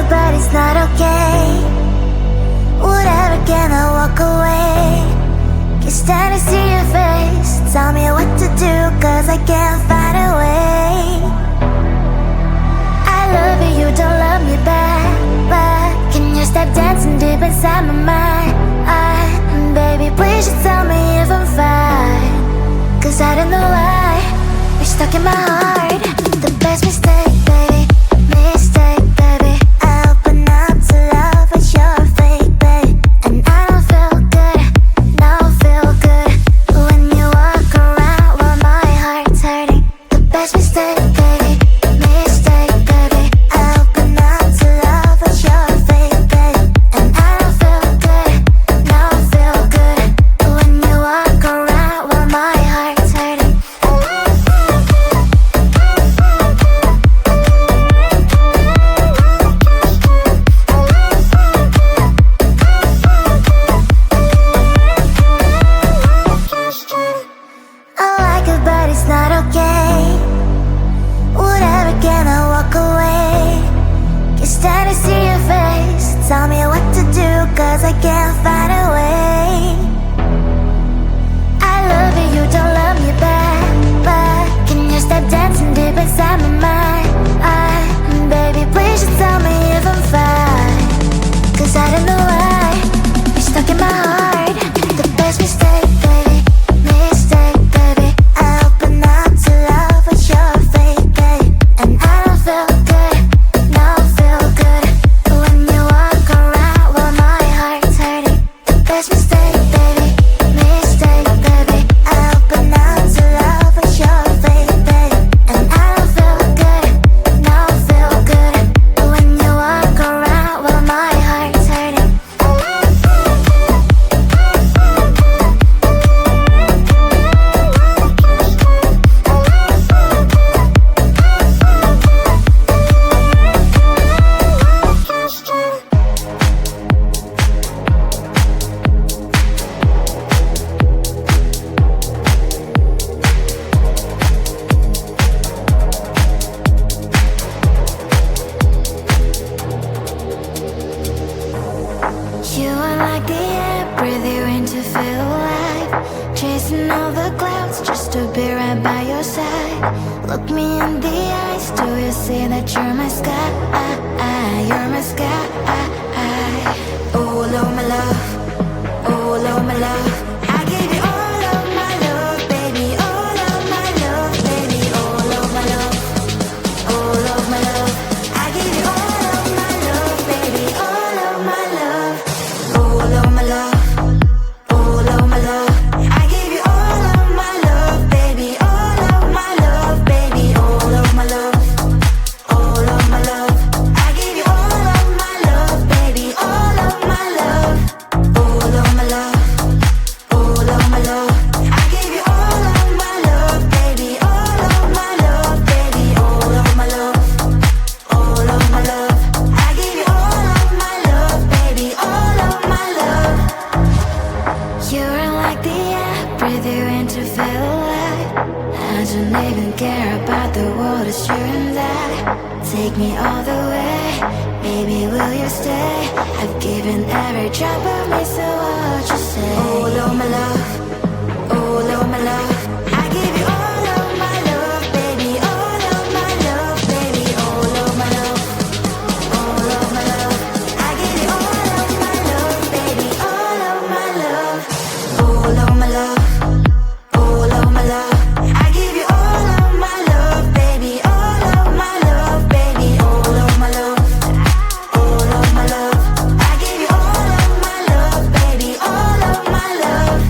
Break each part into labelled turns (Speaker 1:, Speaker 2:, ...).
Speaker 1: it, but it's not okay. Whatever, can I walk away? Can't stand to see your face. Tell me what to do, cause I can't find a way. I love you, you don't love me back, but can you stop dancing deep inside my mind? Baby, please just tell me if I'm fine, cause I don't know why you're stuck in my heart. The best mistake, baby, mistake, baby. I open up to love, but you're fake, baby. And I don't feel good, don't feel good when you walk around while my heart's hurting. The best mistake, baby, mistake, baby. I open up to love, but you're fake, baby. And I don't feel good, don't feel good when you walk around while my heart's hurting. I like it, but it's not okay. Whatever, can I walk away? Can't stand to see your face. Tell me what to do, cause I can't find a way. I love you, you don't love me back, but can you stop dancing deep inside my mind? Baby, please just tell me if I'm fine, cause I don't know why you're stuck in my heart. The best mistake, baby, mistake, baby. I open up to love, but you're fake, baby. And I don't feel good, don't feel good when you walk around while my heart's hurting. The best mistake, baby, mistake, baby. I open up to love, but you're fake, baby. And I don't feel good, don't feel good when you walk around while my heart's hurting. You are like the air, breathe you in to feel alive. Chasing all the clouds just to be right by your side. Look me in the eyes, do you see that you're my sky? You're my sky. Oh, Lord, my love. Oh, Lord, my love. I give you all of my love, baby. All of my love, baby. All of my love. All of my love. I give you all of my love, baby. All of my love. All of my love. All of my love. I give you all of my love, baby. All of my love, baby. All of my love. All of my love. I give you all of my love, baby. All of my love. All of my love. All of my love. I give you all of my love, baby. All of my love, baby. All of my love. All of my love. I give you all of my love, baby. All of my love. You're like the air, breathe you in to feel alive. I don't even care about the world, it's you and I. Take me all the way, baby, will you stay? I've given every drop of me, so what you say? Oh, Lord, my love. Oh, Lord, my love. I give you all of my love, baby. All of my love, baby. All of my love. All of my love. I give you all of my love, baby. All of my love. All of my love. All of my love. I give you all of my love, baby. All of my love, baby. All of my love. All of my love. I give you all of my love, baby. All of my love.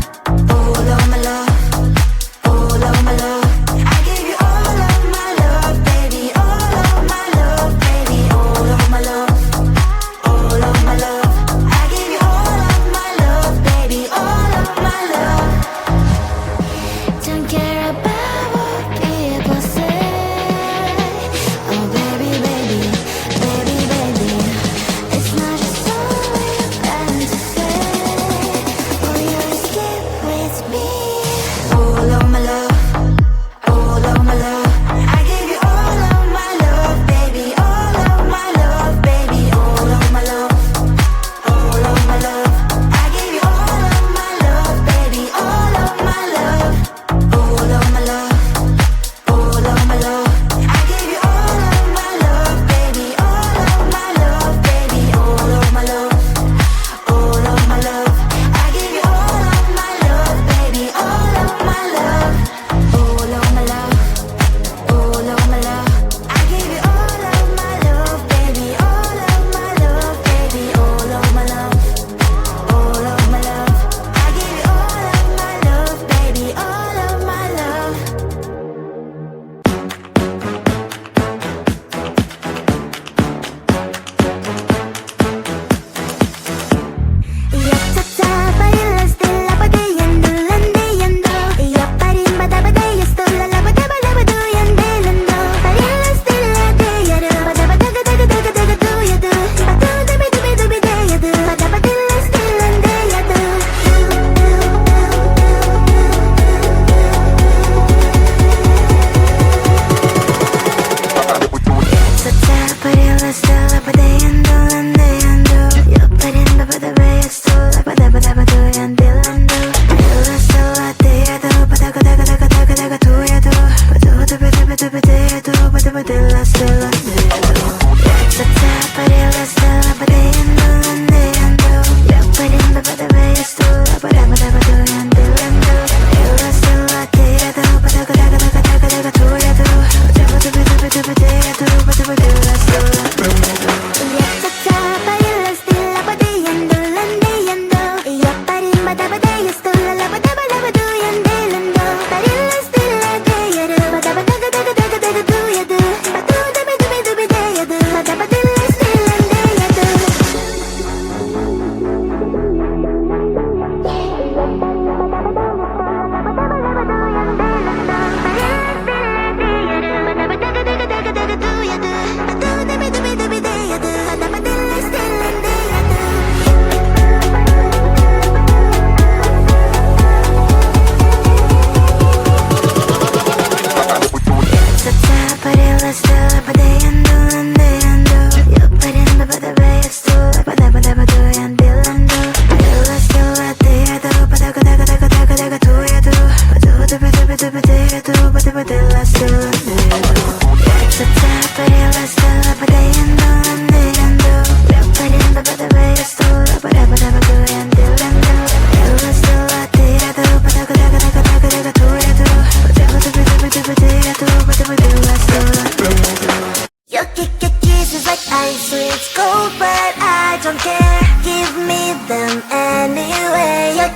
Speaker 1: kisses like ice, sweet gold, but I don't care. Give me them anyway. Your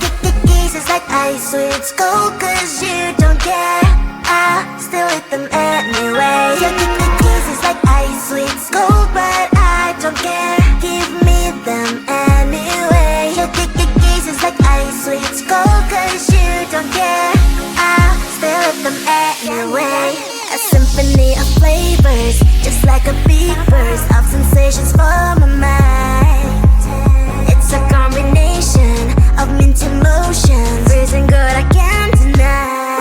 Speaker 1: kisses like ice, sweet gold, cause you don't care. I still eat them anyway. Your kisses like ice, sweet gold, but I don't care. Give me them anyway. Your kisses like ice, sweet gold, cause you don't care. I still eat them anyway. A symphony of flavors, just like a big burst of sensations for my mind. It's a combination of mint emotions, freezing good I can't deny.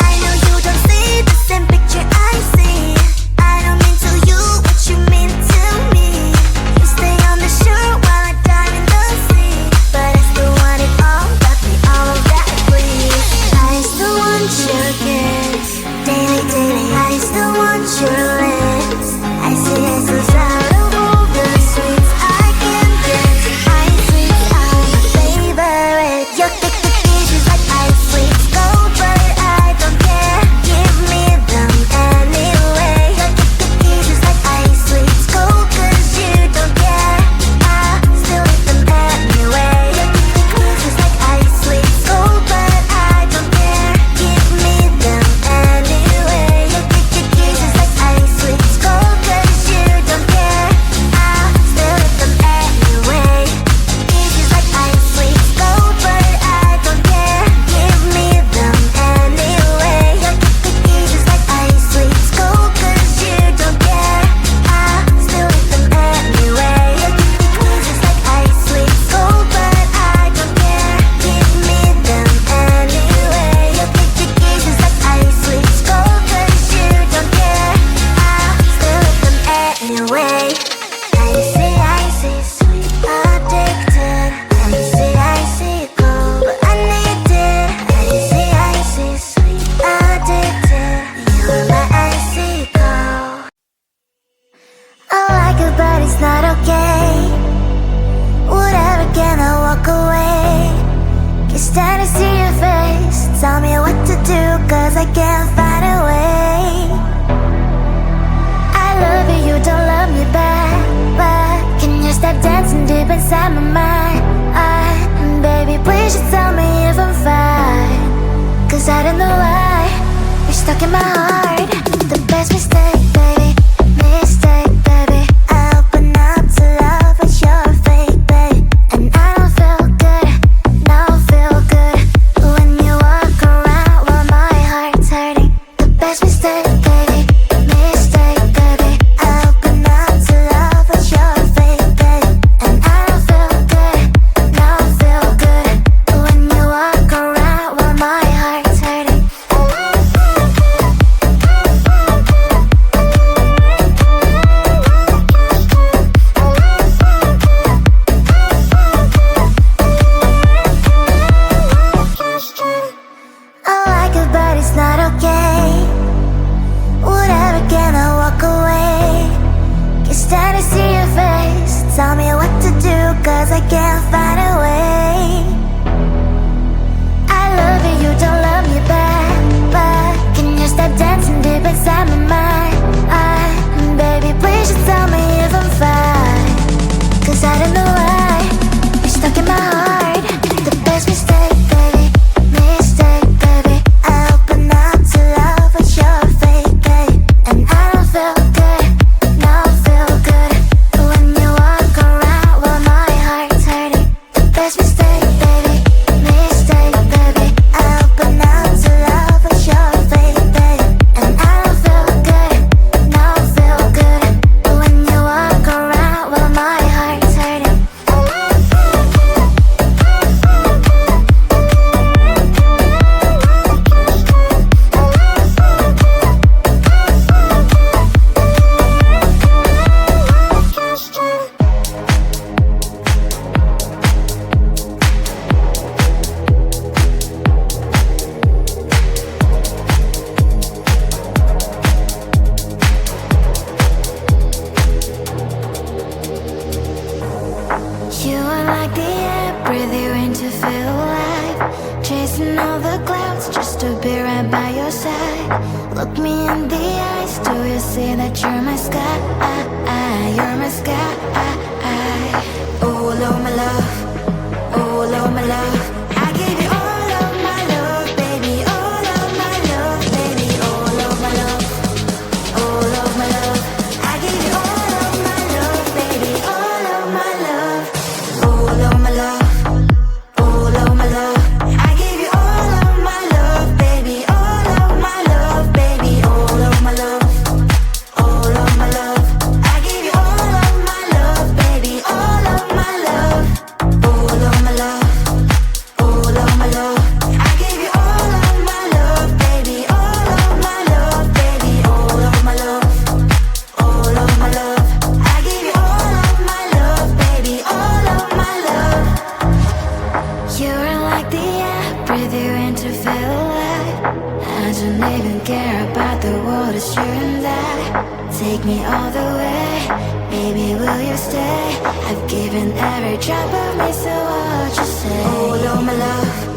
Speaker 1: I know you don't see the same picture I see. I don't mean to you what you mean to me. You stay on the shore while I dive in the sea, but I still want it all, got me all of that, please. I still want your kiss. Daily, daily, I still want your lips. I see it's out of all the sweets I can get. Ice sweets are my favorite. Your kisses like ice sweets gold, but I don't care. Give me them anyway. Your kisses like ice sweets gold, cause you don't care. I still eat them anyway. Your kisses like ice sweets gold, but I don't care. Give me them anyway. Your kisses like ice sweets gold, cause you don't care. I still eat them anyway. Kisses like ice sweets gold, but I don't care. Give me them anyway. Your kisses like ice sweets gold, cause you don't care. I still eat them anyway. Your kisses like ice sweets gold, but I don't care. Give me them anyway. Your kisses like ice sweets gold, cause you don't care. I still eat them anyway. Icy, sweet, addicted. Icy, gold, but I need it. Icy, sweet, addicted. You're my icy gold. I like it, but it's not okay. Whatever, can I walk away? Can't stand to see your face. Tell me what to do, cause I can't find a way. I love you, you don't love me back, but can you stop dancing deep inside my mind? Baby, please just tell me if I'm fine, cause I don't know why you're stuck in my heart. The best mistake, baby, mistake, baby. I open up to love, but you're fake, babe. And I don't feel good, don't feel good when you walk around while my heart's hurting. The best mistake, baby, mistake, baby. I open up to love, but you're fake, babe. And I don't feel good, don't feel good when you walk around while my heart's hurting. I like it, but it's not okay. Whatever, can I walk away? Can't stand to see your face. Tell me what to do, cause I can't find a way. I love you, you don't love me back, but can you stop dancing deep inside my mind? Baby, please just tell me if I'm fine, cause I don't know why you're stuck in my heart. The best mistake, baby, mistake, baby. I open up to love, but you're fake, babe. And I don't feel good, don't feel good when you walk around while my heart's hurting. The best mistake, baby, mistake, baby. I open up to love, but you're fake, babe. And I don't feel good, don't feel good when you walk around while my heart's hurting. You are like the air, breathe you in to feel alive. Chasing all the clouds just to be right by your side. Look me in the eyes, do you see that you're my sky? Baby, will you stay? I've given every drop of me, so what you say? Oh, no, my love,